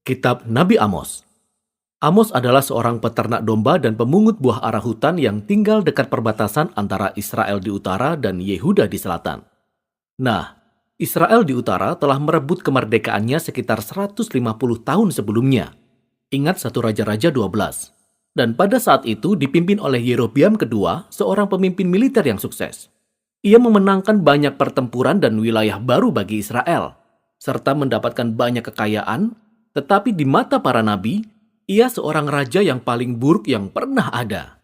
Kitab Nabi Amos. Amos adalah seorang peternak domba dan pemungut buah ara hutan yang tinggal dekat perbatasan antara Israel di utara dan Yehuda di selatan. Nah, Israel di utara telah merebut kemerdekaannya sekitar 150 tahun sebelumnya. Ingat satu Raja-Raja 12. Dan pada saat itu dipimpin oleh Yerobeam kedua, seorang pemimpin militer yang sukses. Ia memenangkan banyak pertempuran dan wilayah baru bagi Israel, serta mendapatkan banyak kekayaan, tetapi di mata para nabi, ia seorang raja yang paling buruk yang pernah ada.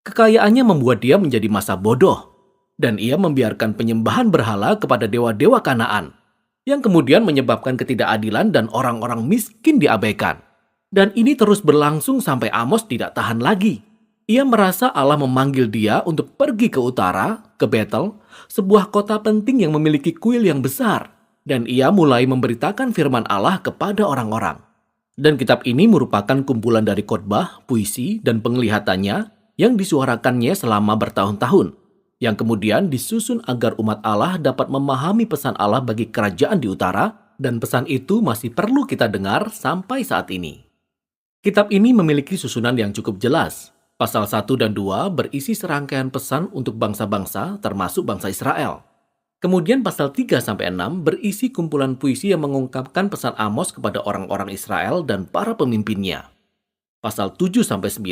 Kekayaannya membuat dia menjadi masa bodoh, dan ia membiarkan penyembahan berhala kepada dewa-dewa Kanaan, yang kemudian menyebabkan ketidakadilan dan orang-orang miskin diabaikan. Dan ini terus berlangsung sampai Amos tidak tahan lagi. Ia merasa Allah memanggil dia untuk pergi ke utara, ke Betel, sebuah kota penting yang memiliki kuil yang besar. Dan ia mulai memberitakan firman Allah kepada orang-orang. Dan kitab ini merupakan kumpulan dari khotbah, puisi, dan penglihatannya yang disuarakannya selama bertahun-tahun, yang kemudian disusun agar umat Allah dapat memahami pesan Allah bagi kerajaan di utara, dan pesan itu masih perlu kita dengar sampai saat ini. Kitab ini memiliki susunan yang cukup jelas. Pasal 1 dan 2 berisi serangkaian pesan untuk bangsa-bangsa termasuk bangsa Israel. Kemudian pasal 3-6 berisi kumpulan puisi yang mengungkapkan pesan Amos kepada orang-orang Israel dan para pemimpinnya. Pasal 7-9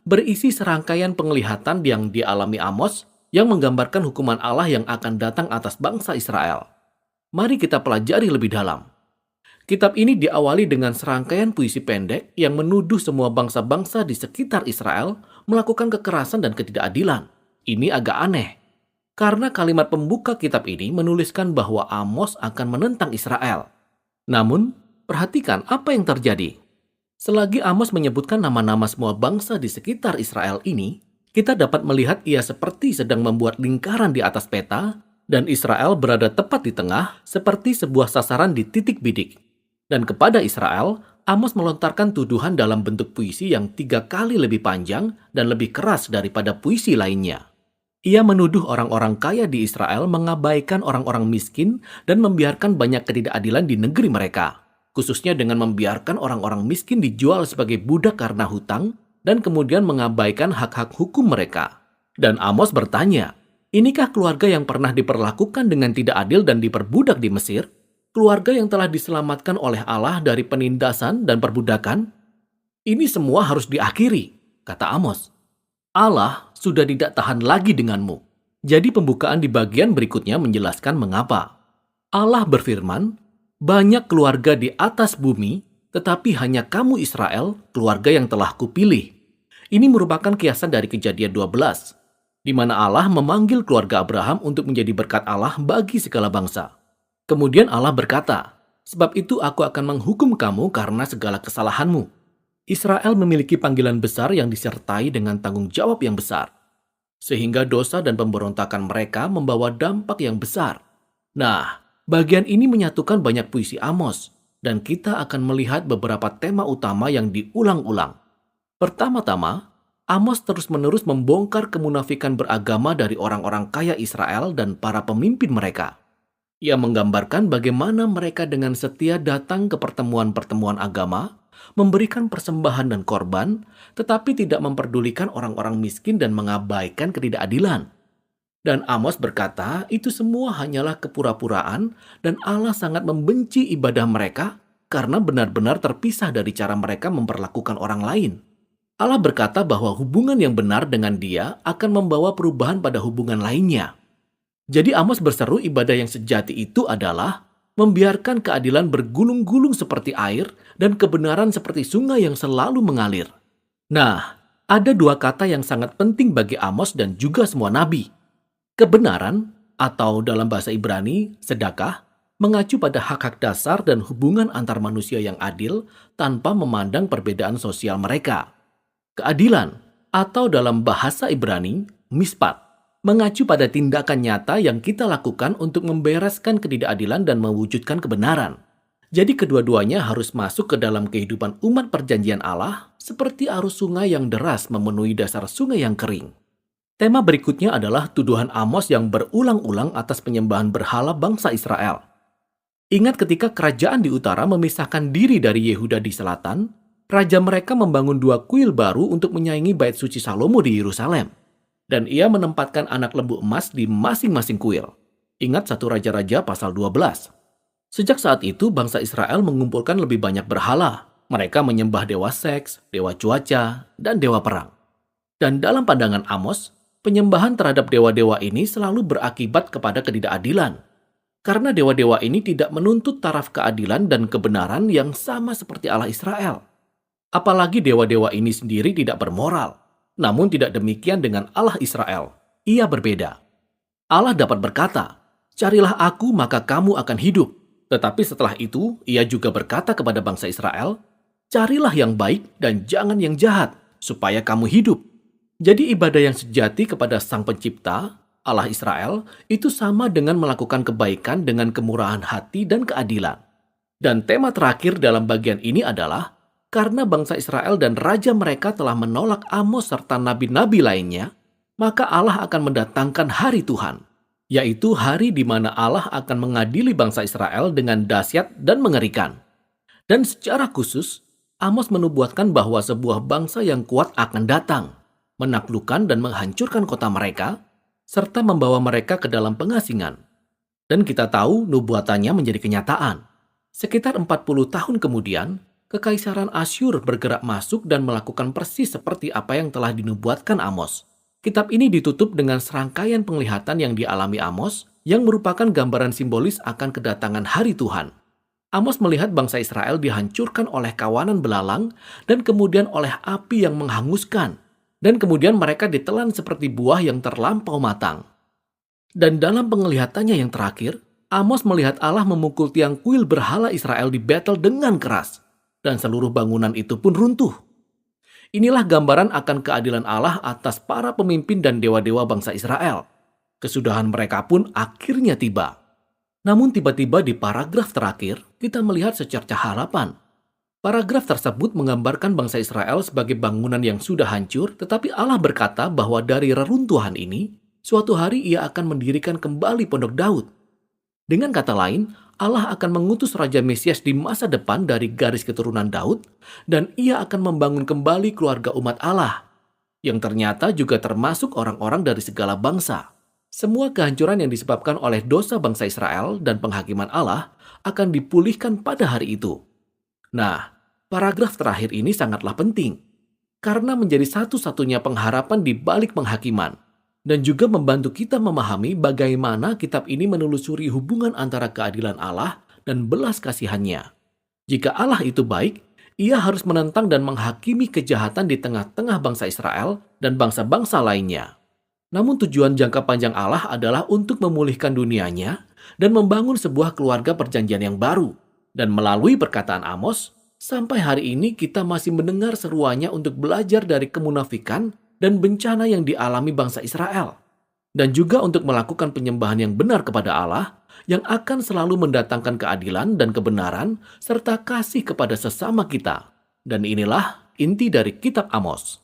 berisi serangkaian penglihatan yang dialami Amos yang menggambarkan hukuman Allah yang akan datang atas bangsa Israel. Mari kita pelajari lebih dalam. Kitab ini diawali dengan serangkaian puisi pendek yang menuduh semua bangsa-bangsa di sekitar Israel melakukan kekerasan dan ketidakadilan. Ini agak aneh. Karena kalimat pembuka kitab ini menuliskan bahwa Amos akan menentang Israel. Namun, perhatikan apa yang terjadi. Selagi Amos menyebutkan nama-nama semua bangsa di sekitar Israel ini, kita dapat melihat ia seperti sedang membuat lingkaran di atas peta, dan Israel berada tepat di tengah seperti sebuah sasaran di titik bidik. Dan kepada Israel, Amos melontarkan tuduhan dalam bentuk puisi yang 3 kali lebih panjang dan lebih keras daripada puisi lainnya. Ia menuduh orang-orang kaya di Israel mengabaikan orang-orang miskin dan membiarkan banyak ketidakadilan di negeri mereka, khususnya dengan membiarkan orang-orang miskin dijual sebagai budak karena hutang dan kemudian mengabaikan hak-hak hukum mereka. Dan Amos bertanya, inikah keluarga yang pernah diperlakukan dengan tidak adil dan diperbudak di Mesir? Keluarga yang telah diselamatkan oleh Allah dari penindasan dan perbudakan? Ini semua harus diakhiri, kata Amos. Allah sudah tidak tahan lagi denganmu. Jadi pembukaan di bagian berikutnya menjelaskan mengapa. Allah berfirman, banyak keluarga di atas bumi, tetapi hanya kamu Israel, keluarga yang telah kupilih. Ini merupakan kiasan dari Kejadian 12, di mana Allah memanggil keluarga Abraham untuk menjadi berkat Allah bagi segala bangsa. Kemudian Allah berkata, sebab itu aku akan menghukum kamu karena segala kesalahanmu. Israel memiliki panggilan besar yang disertai dengan tanggung jawab yang besar. Sehingga dosa dan pemberontakan mereka membawa dampak yang besar. Nah, bagian ini menyatukan banyak puisi Amos, dan kita akan melihat beberapa tema utama yang diulang-ulang. Pertama-tama, Amos terus-menerus membongkar kemunafikan beragama dari orang-orang kaya Israel dan para pemimpin mereka. Ia menggambarkan bagaimana mereka dengan setia datang ke pertemuan-pertemuan agama, memberikan persembahan dan korban, tetapi tidak memperdulikan orang-orang miskin dan mengabaikan ketidakadilan. Dan Amos berkata, itu semua hanyalah kepura-puraan dan Allah sangat membenci ibadah mereka karena benar-benar terpisah dari cara mereka memperlakukan orang lain. Allah berkata bahwa hubungan yang benar dengan Dia akan membawa perubahan pada hubungan lainnya. Jadi Amos berseru ibadah yang sejati itu adalah membiarkan keadilan bergulung-gulung seperti air dan kebenaran seperti sungai yang selalu mengalir. Nah, ada 2 kata yang sangat penting bagi Amos dan juga semua nabi. Kebenaran, atau dalam bahasa Ibrani, sedekah, mengacu pada hak-hak dasar dan hubungan antar manusia yang adil tanpa memandang perbedaan sosial mereka. Keadilan, atau dalam bahasa Ibrani, mispat, mengacu pada tindakan nyata yang kita lakukan untuk membereskan ketidakadilan dan mewujudkan kebenaran. Jadi kedua-duanya harus masuk ke dalam kehidupan umat perjanjian Allah seperti arus sungai yang deras memenuhi dasar sungai yang kering. Tema berikutnya adalah tuduhan Amos yang berulang-ulang atas penyembahan berhala bangsa Israel. Ingat ketika kerajaan di utara memisahkan diri dari Yehuda di selatan, raja mereka membangun 2 kuil baru untuk menyaingi bait suci Salomo di Yerusalem. Dan ia menempatkan anak lembu emas di masing-masing kuil. Ingat 1 Raja-Raja pasal 12. Sejak saat itu bangsa Israel mengumpulkan lebih banyak berhala. Mereka menyembah dewa seks, dewa cuaca, dan dewa perang. Dan dalam pandangan Amos, penyembahan terhadap dewa-dewa ini selalu berakibat kepada ketidakadilan. Karena dewa-dewa ini tidak menuntut taraf keadilan dan kebenaran yang sama seperti Allah Israel. Apalagi dewa-dewa ini sendiri tidak bermoral. Namun tidak demikian dengan Allah Israel. Ia berbeda. Allah dapat berkata, "Carilah aku maka kamu akan hidup." Tetapi setelah itu, ia juga berkata kepada bangsa Israel, "Carilah yang baik dan jangan yang jahat, supaya kamu hidup." Jadi ibadah yang sejati kepada Sang Pencipta, Allah Israel, itu sama dengan melakukan kebaikan dengan kemurahan hati dan keadilan. Dan tema terakhir dalam bagian ini adalah, karena bangsa Israel dan raja mereka telah menolak Amos serta nabi-nabi lainnya, maka Allah akan mendatangkan hari Tuhan, yaitu hari di mana Allah akan mengadili bangsa Israel dengan dahsyat dan mengerikan. Dan secara khusus, Amos menubuatkan bahwa sebuah bangsa yang kuat akan datang, menaklukkan dan menghancurkan kota mereka, serta membawa mereka ke dalam pengasingan. Dan kita tahu nubuatannya menjadi kenyataan. Sekitar 40 tahun kemudian, Kekaisaran Asyur bergerak masuk dan melakukan persis seperti apa yang telah dinubuatkan Amos. Kitab ini ditutup dengan serangkaian penglihatan yang dialami Amos, yang merupakan gambaran simbolis akan kedatangan hari Tuhan. Amos melihat bangsa Israel dihancurkan oleh kawanan belalang dan kemudian oleh api yang menghanguskan. Dan kemudian mereka ditelan seperti buah yang terlampau matang. Dan dalam penglihatannya yang terakhir, Amos melihat Allah memukul tiang kuil berhala Israel di Betel dengan keras. Dan seluruh bangunan itu pun runtuh. Inilah gambaran akan keadilan Allah atas para pemimpin dan dewa-dewa bangsa Israel. Kesudahan mereka pun akhirnya tiba. Namun tiba-tiba di paragraf terakhir, kita melihat secercah harapan. Paragraf tersebut menggambarkan bangsa Israel sebagai bangunan yang sudah hancur, tetapi Allah berkata bahwa dari reruntuhan ini, suatu hari ia akan mendirikan kembali pondok Daud. Dengan kata lain, Allah akan mengutus Raja Mesias di masa depan dari garis keturunan Daud, dan ia akan membangun kembali keluarga umat Allah, yang ternyata juga termasuk orang-orang dari segala bangsa. Semua kehancuran yang disebabkan oleh dosa bangsa Israel dan penghakiman Allah akan dipulihkan pada hari itu. Nah, paragraf terakhir ini sangatlah penting, karena menjadi satu-satunya pengharapan di balik penghakiman, dan juga membantu kita memahami bagaimana kitab ini menelusuri hubungan antara keadilan Allah dan belas kasihannya. Jika Allah itu baik, ia harus menentang dan menghakimi kejahatan di tengah-tengah bangsa Israel dan bangsa-bangsa lainnya. Namun tujuan jangka panjang Allah adalah untuk memulihkan dunianya dan membangun sebuah keluarga perjanjian yang baru. Dan melalui perkataan Amos, sampai hari ini kita masih mendengar seruannya untuk belajar dari kemunafikan dan bencana yang dialami bangsa Israel. Dan juga untuk melakukan penyembahan yang benar kepada Allah, yang akan selalu mendatangkan keadilan dan kebenaran, serta kasih kepada sesama kita. Dan inilah inti dari kitab Amos.